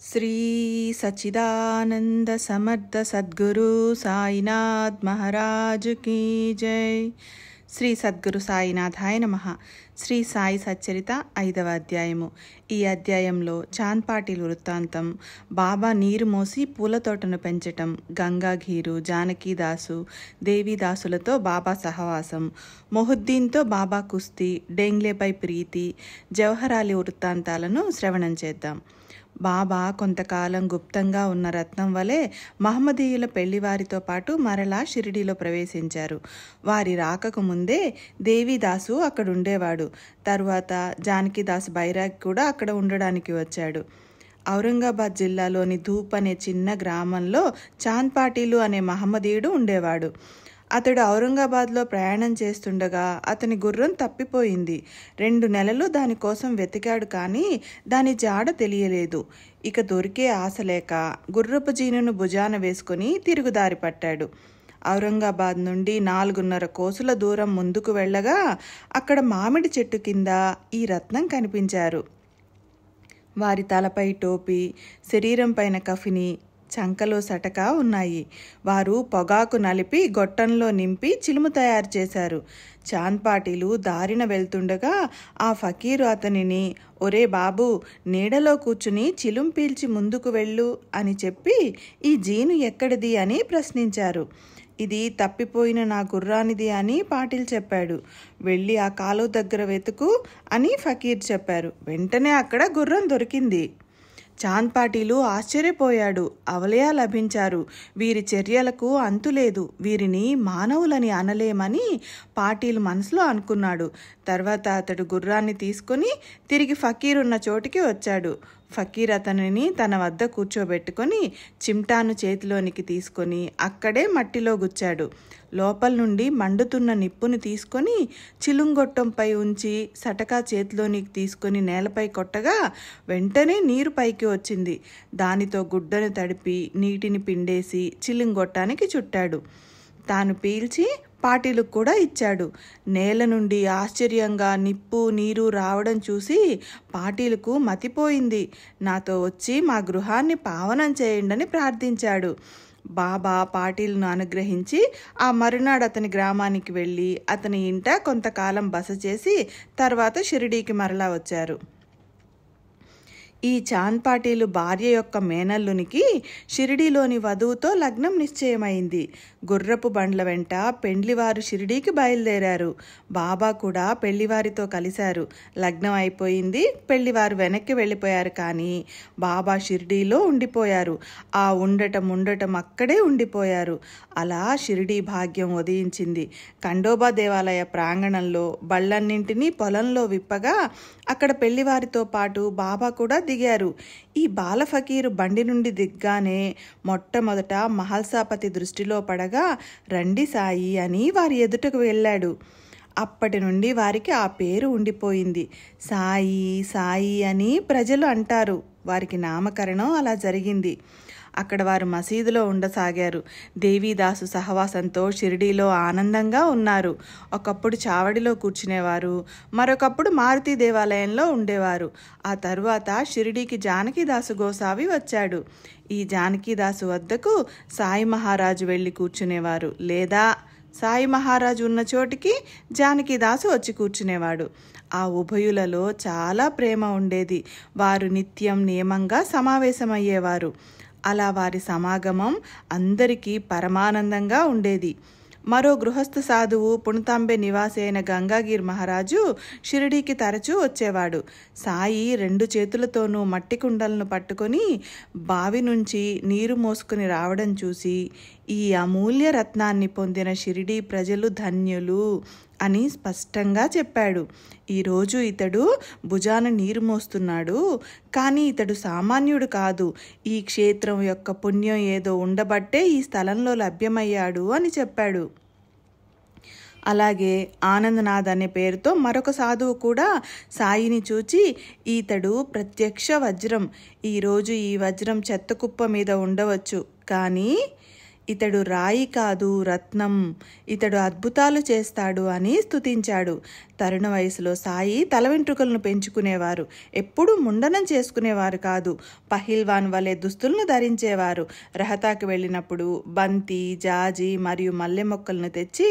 శ్రీ సచ్చిదానంద సమర్థ సద్గురు సాయినాథ్ మహారాజ్ కీ జై. శ్రీ సద్గురు సాయినాథాయ నమః. శ్రీ సాయి సచ్చరిత 5వ అధ్యాయము. ఈ అధ్యాయంలో చాంద్పాటిల్ వృత్తాంతం, బాబా నీరు మోసి పూల తోటను పెంచటం, గంగాఘీరు, జానకీదాసు, దేవీదాసులతో బాబా సహవాసం, మొహుద్దీన్తో బాబా కుస్తీ, డెంగ్లేపై ప్రీతి, జవహరాలి వృత్తాంతాలను శ్రవణం చేద్దాం. బాబా కొంతకాలం గుప్తంగా ఉన్న రత్నం వలె మహమ్మదీయుల పెళ్లివారితో పాటు మరలా షిరిడీలో ప్రవేశించారు. వారి రాకకు ముందే దేవీదాసు అక్కడుండేవాడు. తరువాత జానకీదాస్ బైరాగ్ కూడా అక్కడ ఉండడానికి వచ్చాడు. ఔరంగాబాద్ జిల్లాలోని ధూప్ అనే చిన్న గ్రామంలో చాంద్పాటిలు అనే మహమ్మదీయుడు ఉండేవాడు. అతడు ఔరంగాబాద్లో ప్రయాణం చేస్తుండగా అతని గుర్రం తప్పిపోయింది. 2 నెలలు దానికోసం వెతికాడు, కానీ దాని జాడ తెలియలేదు. ఇక దొరికే ఆశ లేక గుర్రపు జీనును భుజాన వేసుకుని తిరుగుదారి పట్టాడు. ఔరంగాబాద్ నుండి 4.5 కోసుల దూరం ముందుకు వెళ్ళగా అక్కడ మామిడి చెట్టు కింద ఈ రత్నం కనిపించారు. వారి తలపై టోపీ, శరీరం పైన కఫిని, చంకలో సటక ఉన్నాయి. వారు పొగాకు నలిపి గొట్టంలో నింపి చిలుము తయారు చేశారు. చాంద్పాటిలు దారిన వెళ్తుండగా ఆ ఫకీరు అతనిని, ఒరే బాబు, నీడలో కూర్చుని చిలుం పీల్చి ముందుకు వెళ్ళు అని చెప్పి, ఈ జీను ఎక్కడిది అని ప్రశ్నించారు. ఇది తప్పిపోయిన నా గుర్రానిది అని పాటిల్ చెప్పాడు. వెళ్ళి ఆ కాలువ దగ్గర వెతుకు అని ఫకీర్ చెప్పారు. వెంటనే అక్కడ గుర్రం దొరికింది. చాంద్పాటిలు ఆశ్చర్యపోయాడు. అవలయా లభించారు. వీరి చర్యలకు అంతులేదు. వీరిని మానవులని అనలేమని పాటిల్ మనసులో అనుకున్నాడు. తర్వాత అతడు గుర్రాన్ని తీసుకుని తిరిగి ఫకీర్ ఉన్న చోటికి వచ్చాడు. ఫకీర్ అతనిని తన వద్ద కూర్చోబెట్టుకొని చిమ్టాను చేతిలోనికి తీసుకొని అక్కడే మట్టిలో గుచ్చాడు. లోపల నుండి మండుతున్న నిప్పుని తీసుకొని చిలుంగొట్టంపై ఉంచి సటకా చేతిలోనికి తీసుకొని నేలపై కొట్టగా వెంటనే నీరు పైకి వచ్చింది. దానితో గుడ్డను తడిపి నీటిని పిండేసి చిలుంగొట్టానికి చుట్టాడు. తాను పీల్చి పాటిలకు కూడా ఇచ్చాడు. నేల నుండి ఆశ్చర్యంగా నిప్పు, నీరు రావడం చూసి పాటిలకు మతిపోయింది. నాతో వచ్చి మా గృహాన్ని పావనం చేయండని ప్రార్థించాడు. బాబా పాటిల్ను అనుగ్రహించి ఆ మరునాడు అతని గ్రామానికి వెళ్ళి అతని ఇంట కొంతకాలం బస చేసి తర్వాత షిరిడీకి మరలా వచ్చారు. ఈ చాంద్పాటిలు భార్య యొక్క మేనల్లునికి షిరిడీలోని వధువుతో లగ్నం నిశ్చయమైంది. గుర్రపు బండ్ల వెంట పెండ్లివారు షిరిడీకి బయలుదేరారు. బాబా కూడా పెళ్లివారితో కలిశారు. లగ్నం అయిపోయింది. పెళ్లివారు వెనక్కి వెళ్ళిపోయారు, కానీ బాబా షిరిడీలో ఉండిపోయారు. ఆ ఉండటం అక్కడే ఉండిపోయారు. అలా షిరిడీ భాగ్యం ఉదయించింది. ఖండోబా దేవాలయ ప్రాంగణంలో బళ్ళన్నింటినీ పొలంలో విప్పగా అక్కడ పెళ్లివారితో పాటు బాబా కూడా దిగారు. ఈ బాల ఫకీరు బండి నుండి దిగ్గానే మొట్టమొదట మహల్సాపతి దృష్టిలో పడగా రండి సాయి అని వారి ఎదుటకు వెళ్ళాడు. అప్పటి నుండి వారికి ఆ పేరు ఉండిపోయింది. సాయి సాయి అని ప్రజలు అంటారు. వారికి నామకరణం అలా జరిగింది. అక్కడ వారు మసీదులో ఉండసాగారు. దేవీదాసు సహవాసంతో షిరిడీలో ఆనందంగా ఉన్నారు. ఒకప్పుడు చావడిలో కూర్చునేవారు, మరొకప్పుడు మారుతి దేవాలయంలో ఉండేవారు. ఆ తరువాత షిరిడీకి జానకీదాసు గోసావి వచ్చాడు. ఈ జానకీదాసు వద్దకు సాయి మహారాజు వెళ్ళి కూర్చునేవారు, లేదా సాయి మహారాజు ఉన్న చోటికి జానకీదాసు వచ్చి కూర్చునేవాడు. ఆ ఉభయులలో చాలా ప్రేమ ఉండేది. వారు నిత్యం నియమంగా సమావేశమయ్యేవారు. అలా వారి సమాగమం అందరికీ పరమానందంగా ఉండేది. మరో గృహస్థ సాధువు పుణతాంబే నివాసి అయిన గంగాగిర్ మహారాజు షిరిడీకి తరచూ వచ్చేవాడు. సాయి 2 చేతులతోనూ మట్టి కుండలను పట్టుకొని బావి నుంచి నీరు మోసుకుని రావడం చూసి ఈ అమూల్య రత్నాన్ని పొందిన షిరిడీ ప్రజలు ధన్యులు అని స్పష్టంగా చెప్పాడు. ఈరోజు ఇతడు భుజాన నీరు మోస్తున్నాడు, కానీ ఇతడు సామాన్యుడు కాదు. ఈ క్షేత్రం యొక్క పుణ్యం ఏదో ఉండబట్టే ఈ స్థలంలో లభ్యమయ్యాడు అని చెప్పాడు. అలాగే ఆనందనాథ్ అనే పేరుతో మరొక సాధువు కూడా సాయిని చూచి, ఈతడు ప్రత్యక్ష వజ్రం. ఈరోజు ఈ వజ్రం చెత్త కుప్ప మీద ఉండవచ్చు, కానీ ఇతడు రాయి కాదు రత్నం, ఇతడు అద్భుతాలు చేస్తాడు అని స్తుతించాడు. తరుణ వయసులో సాయి తల వెంట్రుకలను పెంచుకునేవారు. ఎప్పుడూ ముండనం చేసుకునేవారు కాదు. పహిల్వాన్ వలె దుస్తులను ధరించేవారు. రహతాకి వెళ్ళినప్పుడు బంతి, జాజి మరియు మల్లె మొక్కలను తెచ్చి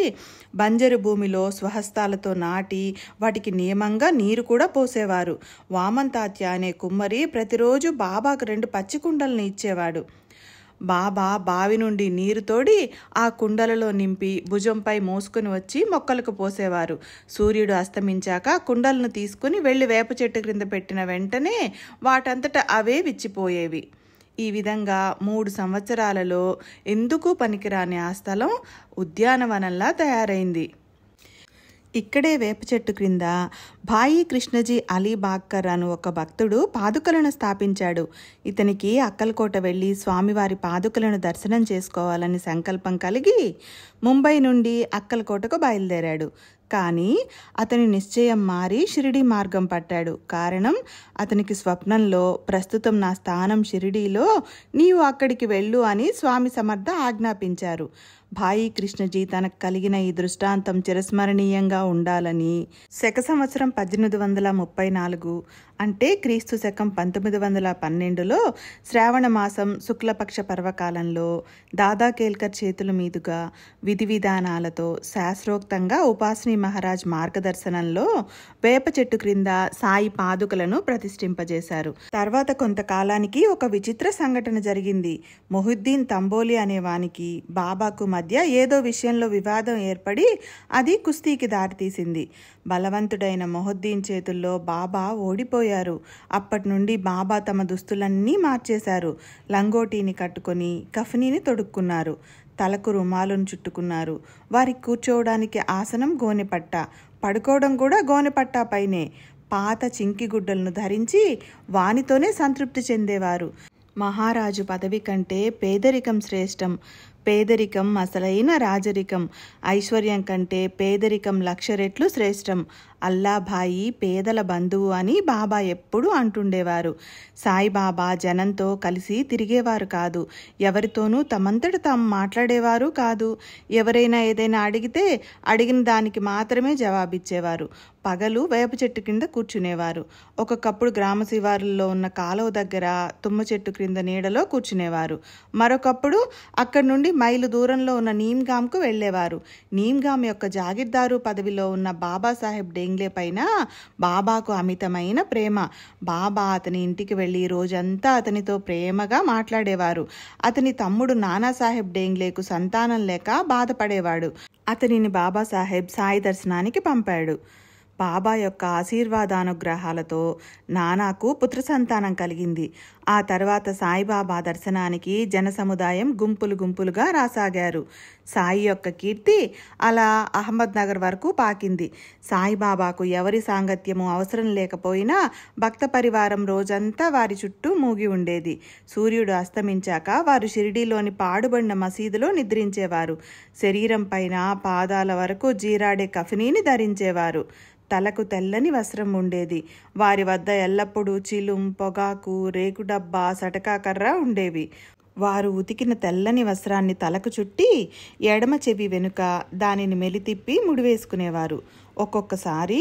బంజరు భూమిలో స్వహస్తాలతో నాటి వాటికి నియమంగా నీరు కూడా పోసేవారు. వామంతాత్య అనే కుమ్మరి ప్రతిరోజు బాబాకు 2 పచ్చి కుండలను ఇచ్చేవాడు. బాబా బావి నుండి నీరు తోడి ఆ కుండలలో నింపి భుజంపై మోసుకుని వచ్చి మొక్కలకు పోసేవారు. సూర్యుడు అస్తమించాక కుండలను తీసుకుని వెళ్ళి వేప చెట్టు క్రింద పెట్టిన వెంటనే వాటంతట అవే విచ్చిపోయేవి. ఈ విధంగా 3 సంవత్సరాలలో ఎందుకు పనికిరాని ఆ స్థలం ఉద్యానవనంలా తయారైంది. ఇక్కడే వేప చెట్టు క్రింద భాయి కృష్ణజీ అలీ బాక్కర్ అను ఒక భక్తుడు పాదుకలను స్థాపించాడు. ఇతనికి అక్కల్కోట వెళ్ళి స్వామివారి పాదుకలను దర్శనం చేసుకోవాలని సంకల్పం కలిగి ముంబై నుండి అక్కల్కోటకు బయలుదేరాడు. కానీ అతని నిశ్చయం మారి షిరిడీ మార్గం పట్టాడు. కారణం, అతనికి స్వప్నంలో ప్రస్తుతం నా స్థానం షిరిడీలో, నీవు అక్కడికి వెళ్ళు అని స్వామి సమర్థ ఆజ్ఞాపించారు. భాయి కృష్ణజీ తనకు కలిగిన ఈ దృష్టాంతం చిరస్మరణీయంగా ఉండాలని శక సంవత్సరం 1834 అంటే క్రీస్తు శకం 1912లో శ్రావణ మాసం శుక్లపక్ష పర్వకాలంలో దాదా కేల్కర్ చేతుల మీదుగా విధి విధానాలతో శాస్త్రోక్తంగా ఉపాసనీ మహారాజ్ మార్గదర్శనంలో వేప చెట్టు క్రింద సాయి పాదుకలను ప్రతిష్ఠింపజేశారు. తర్వాత కొంతకాలానికి ఒక విచిత్ర సంఘటన జరిగింది. మొహుద్దీన్ తంబోలి అనే వానికి బాబాకు మధ్య ఏదో విషయంలో వివాదం ఏర్పడి అది కుస్తీకి దారితీసింది. బలవంతుడైన మొహుద్దీన్ చేతుల్లో బాబా ఓడిపోయారు. అప్పటి నుండి బాబా తమ దుస్తులన్నీ మార్చేశారు. లంగోటీని కట్టుకొని కఫనీని తొడుక్కున్నారు. తలకు రుమాలును చుట్టుకున్నారు. వారికి కూర్చోవడానికి ఆసనం గోనెపట్ట, పడుకోవడం కూడా గోనెపట్ట పైనే. పాత చింకి గుడ్డలను ధరించి వానితోనే సంతృప్తి చెందేవారు. మహారాజు పదవి కంటే పేదరికం శ్రేష్టం. పేదరికం అసలైన రాజరికం. ఐశ్వర్యం కంటే పేదరికం 1,00,000 రెట్లు శ్రేష్టం. అల్లాభాయి పేదల బంధువు అని బాబా ఎప్పుడూ అంటుండేవారు. సాయిబాబా జనంతో కలిసి తిరిగేవారు కాదు. ఎవరితోనూ తమంతట తాము మాట్లాడేవారు కాదు. ఎవరైనా ఏదైనా అడిగితే అడిగిన దానికి మాత్రమే జవాబిచ్చేవారు. పగలు వేప చెట్టు కింద కూర్చునేవారు. ఒక్కొక్కప్పుడు గ్రామ శివారుల్లో ఉన్న కాలువ దగ్గర తుమ్మ చెట్టు క్రింద నీడలో కూర్చునేవారు. మరొకప్పుడు అక్కడి నుండి మైలు దూరంలో ఉన్న నీమ్గామ్కు వెళ్ళేవారు. నీమ్గామ్ యొక్క జాగీర్దారు పదవిలో ఉన్న బాబాసాహెబ్ డేంగ్లే పైన బాబాకు అమితమైన ప్రేమ. బాబా అతని ఇంటికి వెళ్ళి రోజంతా అతనితో ప్రేమగా మాట్లాడేవారు. అతని తమ్ముడు నానాసాహెబ్ డేంగ్లేకు సంతానం లేక బాధపడేవాడు. అతనిని బాబాసాహెబ్ సాయి దర్శనానికి పంపాడు. బాబా యొక్క ఆశీర్వాదానుగ్రహాలతో నానాకు పుత్ర సంతానం కలిగింది. ఆ తర్వాత సాయిబాబా దర్శనానికి జన సముదాయం గుంపులు గుంపులుగా రాసాగారు. సాయి యొక్క కీర్తి అలా అహ్మద్నగర్ వరకు పాకింది. సాయిబాబాకు ఎవరి సాంగత్యము అవసరం లేకపోయినా భక్త పరివారం రోజంతా వారి చుట్టూ మూగి ఉండేది. సూర్యుడు అస్తమించాక వారు షిరిడీలోని పాడుబడిన మసీదులో నిద్రించేవారు. శరీరం పైన పాదాల వరకు జీరాడే కఫనీని ధరించేవారు. తలకు తెల్లని వస్త్రం ఉండేది. వారి వద్ద ఎల్లప్పుడూ చిలుం, పొగాకు, రేకు డబ్బా, సటకా కర్ర ఉండేవి. వారు ఉతికిన తెల్లని వస్త్రాన్ని తలకు చుట్టి ఎడమ చెవి వెనుక దానిని మెలితిప్పి ముడివేసుకునేవారు. ఒక్కొక్కసారి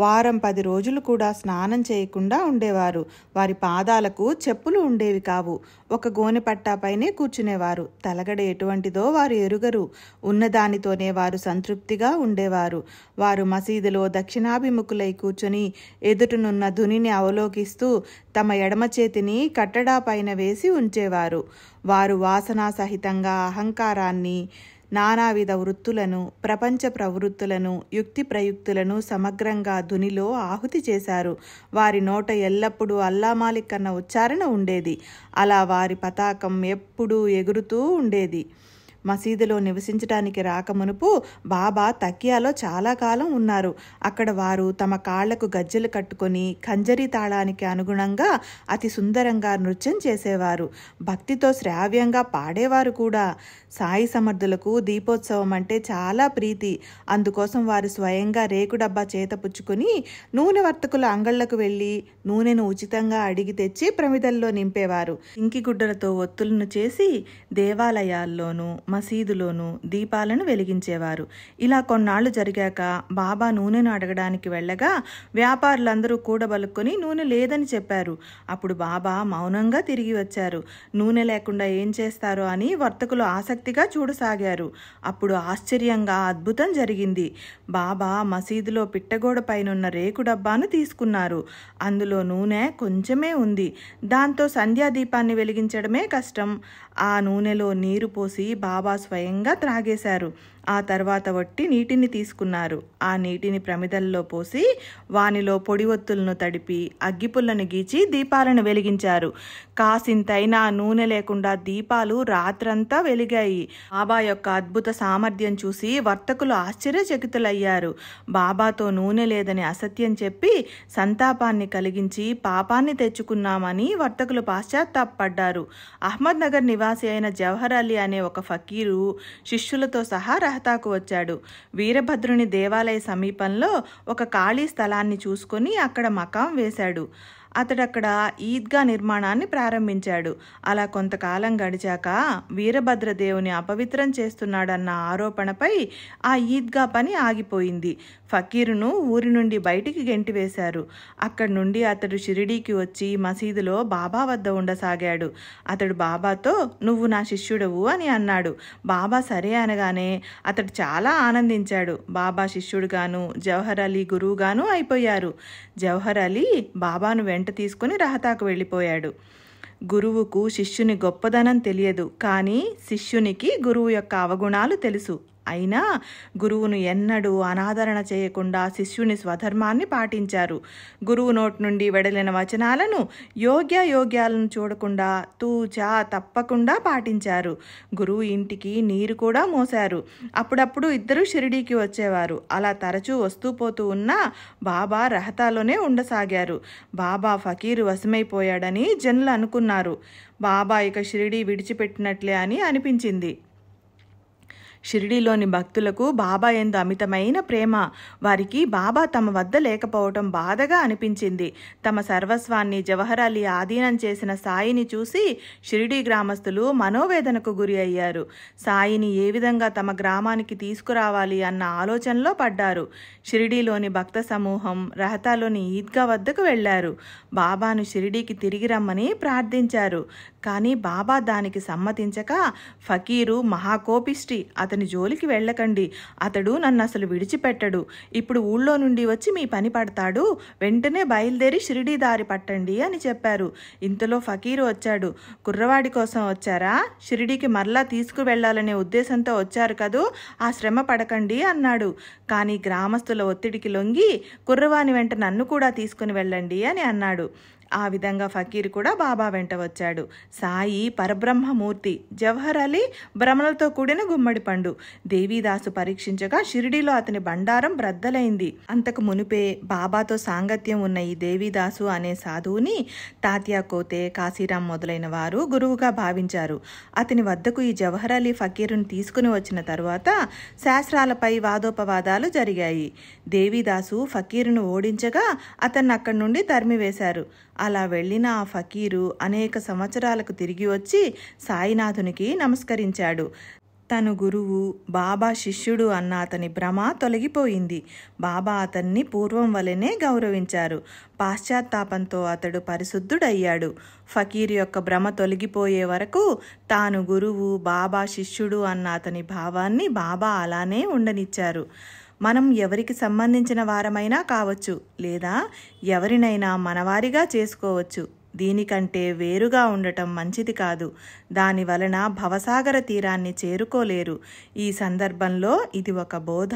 వారం 10 రోజులు కూడా స్నానం చేయకుండా ఉండేవారు. వారి పాదాలకు చెప్పులు ఉండేవి కావు. ఒక గోనె పట్టాపైనే కూర్చునేవారు. తలగడ ఎటువంటిదో వారు ఎరుగరు. ఉన్నదానితోనే వారు సంతృప్తిగా ఉండేవారు. వారు మసీదులో దక్షిణాభిముఖులై కూర్చొని ఎదుటనున్న ధునిని అవలోకిస్తూ తమ ఎడమ చేతిని కట్టడా పైన వేసి ఉంచేవారు. వారు వాసనా సహితంగా అహంకారాన్ని, నానావిధ వృత్తులను, ప్రపంచ ప్రవృత్తులను, యుక్తి ప్రయుక్తులను సమగ్రంగా ధునిలో ఆహుతి చేశారు. వారి నోట ఎల్లప్పుడూ అల్లామాలిక్ అన్న ఉచ్చారణ ఉండేది. అలా వారి పతాకం ఎప్పుడూ ఎగురుతూ ఉండేది. మసీదులో నివసించడానికి రాకమునుపు బాబా తకియాలో చాలా కాలం ఉన్నారు. అక్కడ వారు తమ కాళ్లకు గజ్జెలు కట్టుకొని ఖంజరీ తాళానికి అనుగుణంగా అతి సుందరంగా నృత్యం చేసేవారు. భక్తితో శ్రావ్యంగా పాడేవారు కూడా. సాయి సమర్థులకు దీపోత్సవం అంటే చాలా ప్రీతి. అందుకోసం వారు స్వయంగా రేకు డబ్బా చేత పుచ్చుకొని నూనె వర్తకుల అంగళ్లకు వెళ్ళి నూనెను ఉచితంగా అడిగి తెచ్చి ప్రమిదల్లో నింపేవారు. ఇంకిగుడ్డలతో ఒత్తులను చేసి దేవాలయాల్లోనూ మసీదులోనూ దీపాలను వెలిగించేవారు. ఇలా కొన్నాళ్లు జరిగాక బాబా నూనెను అడగడానికి వెళ్ళగా వ్యాపారులందరూ కూడబలుక్కొని నూనె లేదని చెప్పారు. అప్పుడు బాబా మౌనంగా తిరిగి వచ్చారు. నూనె లేకుండా ఏం చేస్తారో అని వర్తకులు ఆసక్తిగా చూడసాగారు. అప్పుడు ఆశ్చర్యంగా అద్భుతం జరిగింది. బాబా మసీదులో పిట్టగోడ పైనున్న రేకు డబ్బాను తీసుకున్నారు. అందులో నూనె కొంచెమే ఉంది. దాంతో సంధ్యాదీపాన్ని వెలిగించడమే కష్టం. ఆ నూనెలో నీరు పోసి బాబా స్వయంగా త్రాగేశారు. ఆ తర్వాత వట్టి నీటిని తీసుకున్నారు. ఆ నీటిని ప్రమిదల్లో పోసి వానిలో పొడి ఒత్తులను తడిపి అగ్గిపుల్లను గీచి దీపాలను వెలిగించారు. కాసింతైనా నూనె లేకుండా దీపాలు రాత్రంతా వెలిగాయి. బాబా యొక్క అద్భుత సామర్థ్యం చూసి వర్తకులు ఆశ్చర్యచకితులయ్యారు. బాబాతో నూనె లేదని అసత్యం చెప్పి సంతాపాన్ని కలిగించి పాపాన్ని తెచ్చుకున్నామని వర్తకులు పాశ్చాత్తాపడ్డారు. అహ్మద్ నగర్ నివాసి అయిన జవహర్ అలీ అనే ఒక ఫకీరు శిష్యులతో సహా రహతాకు వచ్చాడు. వీరభద్రుని దేవాలయ సమీపంలో ఒక ఖాళీ స్థలాన్ని చూసుకొని అక్కడ మకాం వేశాడు. అతడక్కడ ఈద్గా నిర్మాణాన్ని ప్రారంభించాడు. అలా కొంతకాలం గడిచాక వీరభద్రదేవుని అపవిత్రం చేస్తున్నాడన్న ఆరోపణపై ఆ ఈద్గా పని ఆగిపోయింది. ఫకీరును ఊరి నుండి బయటికి గెంటివేశారు. అక్కడి నుండి అతడు షిరిడీకి వచ్చి మసీదులో బాబా వద్ద ఉండసాగాడు. అతడు బాబాతో "నువ్వు నా శిష్యుడవు" అని అన్నాడు. బాబా సరే అనగానే అతడు చాలా ఆనందించాడు. బాబా శిష్యుడుగాను జవహర్ అలీ గురువుగాను అయిపోయారు. జవహర్ అలీ బాబాను వెంట తీసుకుని రహతాకు వెళ్ళిపోయాడు. గురువుకు శిష్యుని గొప్పదనం తెలియదు, కానీ శిష్యునికి గురువు యొక్క అవగుణాలు తెలుసు. అయినా గురువును ఎన్నడూ అనాదరణ చేయకుండా శిష్యుని స్వధర్మాన్ని పాటించారు. గురువు నోటి నుండి వెడలిన వచనాలను యోగ్యాలను చూడకుండా తూచా తప్పకుండా పాటించారు. గురువు ఇంటికి నీరు కూడా మోశారు. అప్పుడప్పుడు ఇద్దరూ షిరిడీకి వచ్చేవారు. అలా తరచూ వస్తూ పోతూ ఉన్నా బాబా రహతాలోనే ఉండసాగారు. బాబా ఫకీరు వశమైపోయాడని జనులు అనుకున్నారు. బాబా ఇక షిరిడీ విడిచిపెట్టినట్లే అని అనిపించింది. షిరిడీలోని భక్తులకు బాబా యందు అమితమైన ప్రేమ. వారికి బాబా తమ వద్ద లేకపోవటం బాధగా అనిపించింది. తమ సర్వస్వాన్ని జవహర్ అలీ ఆధీనం చేసిన సాయిని చూసి షిరిడీ గ్రామస్తులు మనోవేదనకు గురి అయ్యారు. సాయిని ఏ విధంగా తమ గ్రామానికి తీసుకురావాలి అన్న ఆలోచనలో పడ్డారు. షిరిడీలోని భక్త సమూహం రహతాలోని ఈద్గా వద్దకు వెళ్లారు. బాబాను షిరిడీకి తిరిగి రమ్మని ప్రార్థించారు. కానీ బాబా దానికి సమ్మతించక, ఫకీరు మహాకోపిష్టి, అతని జోలికి వెళ్ళకండి, అతడు నన్ను అసలు విడిచిపెట్టడు, ఇప్పుడు ఊళ్ళో నుండి వచ్చి మీ పని పడతాడు, వెంటనే బయలుదేరి షిరిడీ దారి పట్టండి అని చెప్పారు. ఇంతలో ఫకీరు వచ్చాడు. కుర్రవాడి కోసం వచ్చారా? షిరిడీకి మరలా తీసుకువెళ్లాలనే ఉద్దేశంతో వచ్చారు కదూ, ఆ శ్రమ పడకండి అన్నాడు. కానీ గ్రామస్తుల ఒత్తిడికి లొంగి కుర్రవాని వెంట నన్ను కూడా తీసుకుని వెళ్ళండి అని అన్నాడు. ఆ విధంగా ఫకీర్ కూడా బాబా వెంట వచ్చాడు. సాయి పరబ్రహ్మమూర్తి, జవహర్ అలీ భ్రమలతో కూడిన గుమ్మడి పండు. దేవీదాసు పరీక్షించగా షిరిడీలో అతని బండారం బ్రద్దలైంది. అంతకు మునిపే బాబాతో సాంగత్యం ఉన్న ఈ దేవీదాసు అనే సాధువుని తాత్యా కోతే, కాశీరాం మొదలైన వారు గురువుగా భావించారు. అతని వద్దకు ఈ జవహర్ అలీ ఫకీరును తీసుకుని వచ్చిన తరువాత శాస్త్రాలపై వాదోపవాదాలు జరిగాయి. దేవీదాసు ఫకీరును ఓడించగా అతన్ని అక్కడి నుండి తరిమివేశారు. అలా వెళ్ళిన ఆ ఫకీరు అనేక సంవత్సరాలకు తిరిగి వచ్చి సాయినాథునికి నమస్కరించాడు. తను గురువు, బాబా శిష్యుడు అన్న అతని భ్రమ తొలగిపోయింది. బాబా అతన్ని పూర్వం వలెనే గౌరవించారు. పాశ్చాత్తాపంతో అతడు పరిశుద్ధుడయ్యాడు. ఫకీర్ యొక్క భ్రమ తొలగిపోయే వరకు తాను గురువు, బాబా శిష్యుడు అన్న అతని భావాన్ని బాబా అలానే ఉండనిచ్చారు. మనం ఎవరికి సంబంధించిన వారమైనా కావచ్చు, లేదా ఎవరినైనా మనవారిగా చేసుకోవచ్చు. దీనికంటే వేరుగా ఉండటం మంచిది కాదు. దాని వలన భవసాగర తీరాన్ని చేరుకోలేరు. ఈ సందర్భంలో ఇది ఒక బోధ.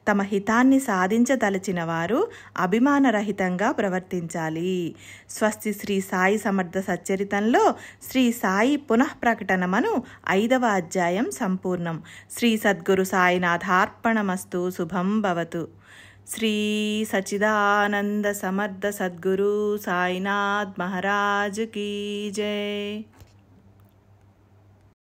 తమ హితాన్ని సాధించదలచిన వారు అభిమానరహితంగా ప్రవర్తించాలి. స్వస్తి శ్రీ సాయి సమర్థ సచ్చరితంలో శ్రీ సాయి పునఃప్రకటనమను 5వ అధ్యాయం సంపూర్ణం. శ్రీ సద్గురు సాయినాథార్పణమస్తు. శుభం భవతు. శ్రీ సచ్చిదానంద సమర్థ సద్గురు సాయినాథ్ మహారాజ్ కీ జై.